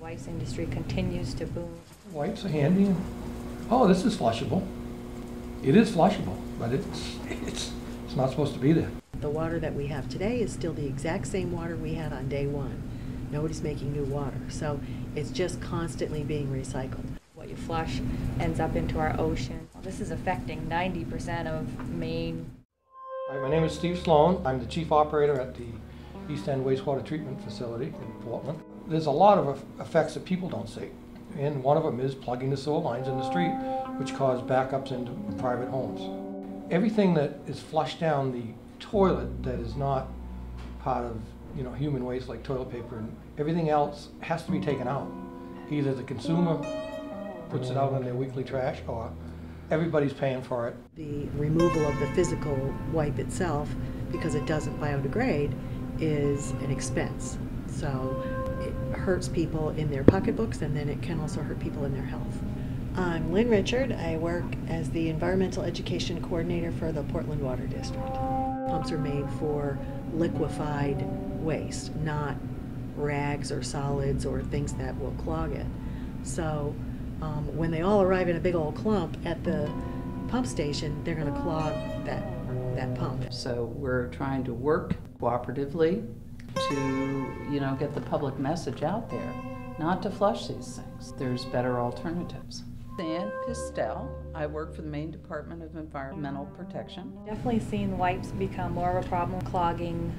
wipes industry continues to boom. Wipes are handy. And, oh, this is flushable. It is flushable, but it's not supposed to be there. The water that we have today is still the exact same water we had on day one. Nobody's making new water, so it's just constantly being recycled. What you flush ends up into our ocean. This is affecting 90% of Maine. Hi, my name is Steve Sloan. I'm the chief operator at the East End Wastewater Treatment Facility in Portland. There's a lot of effects that people don't see, and one of them is plugging the sewer lines in the street, which cause backups into private homes. Everything that is flushed down the toilet that is not part of human waste, like toilet paper and everything else, has to be taken out. Either the consumer puts it out in their weekly trash, or everybody's paying for it. The removal of the physical wipe itself, because it doesn't biodegrade, is an expense. So it hurts people in their pocketbooks, and then it can also hurt people in their health. I'm Lynn Richard. I work as the Environmental Education Coordinator for the Portland Water District. Pumps are made for liquefied waste, not rags or solids or things that will clog it. So when they all arrive in a big old clump at the pump station, they're going to clog that pump. So we're trying to work cooperatively to get the public message out there, not to flush these things. There's better alternatives. Ann Pistel. I work for the Maine Department of Environmental Protection. Definitely seen wipes become more of a problem, clogging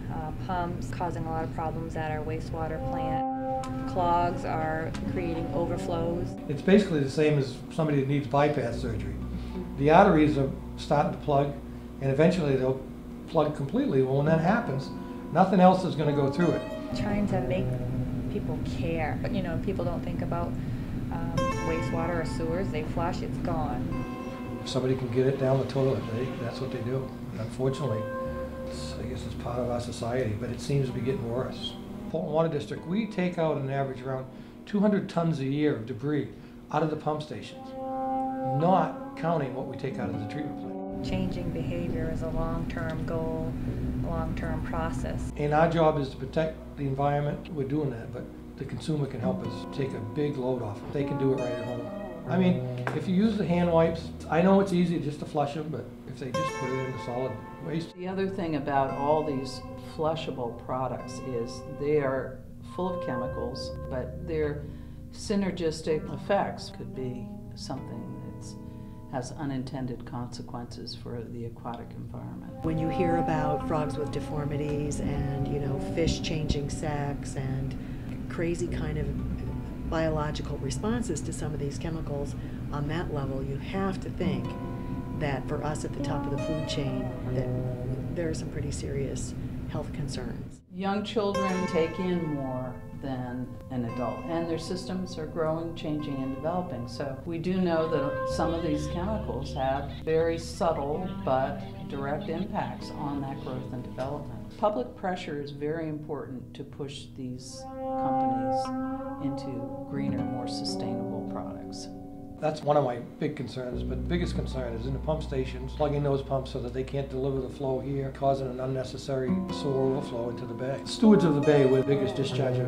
pumps, causing a lot of problems at our wastewater plant. Clogs are creating overflows. It's basically the same as somebody that needs bypass surgery. The arteries are starting to plug, and eventually they'll plug completely. Well, when that happens, nothing else is going to go through it. Trying to make people care, but people don't think about wastewater or sewers. They flush, it's gone. If somebody can get it down the toilet, that's what they do. And unfortunately, I guess it's part of our society, but it seems to be getting worse. Portland Water District, we take out an average around 200 tons a year of debris out of the pump stations, not counting what we take out of the treatment plant. Changing behavior is a long-term goal, a long-term process. And our job is to protect the environment. We're doing that, but the consumer can help us take a big load off. They can do it right at home. I mean, if you use the hand wipes, I know it's easy just to flush them, but if they just put it in the solid waste. The other thing about all these flushable products is they are full of chemicals, but their synergistic effects could be something that has unintended consequences for the aquatic environment. When you hear about frogs with deformities and fish changing sex and crazy kind of biological responses to some of these chemicals on that level, you have to think that for us at the top of the food chain, that there are some pretty serious health concerns. Young children take in more than an adult, and their systems are growing, changing, and developing. So we do know that some of these chemicals have very subtle but direct impacts on that growth and development. Public pressure is very important to push these companies into greener, more sustainable products. That's one of my big concerns, but the biggest concern is in the pump stations, plugging those pumps so that they can't deliver the flow here, causing an unnecessary sewer overflow into the bay. Stewards of the bay, we're the biggest discharger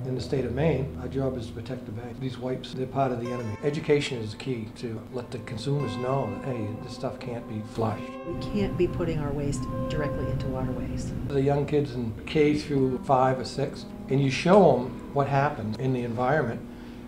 in the state of Maine. Our job is to protect the bay. These wipes, they're part of the enemy. Education is key to let the consumers know that, hey, this stuff can't be flushed. We can't be putting our waste directly into waterways. The young kids in K through 5 or 6, and you show them what happens in the environment,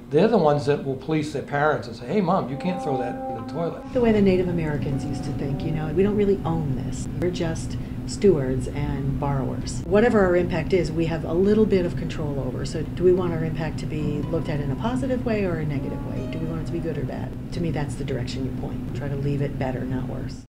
they're the ones that will police their parents and say, hey mom, you can't throw that in the toilet. The way the Native Americans used to think, we don't really own this. We're just stewards and borrowers. Whatever our impact is, we have a little bit of control over. So do we want our impact to be looked at in a positive way or a negative way? Do we want it to be good or bad? To me, that's the direction you point. Try to leave it better, not worse.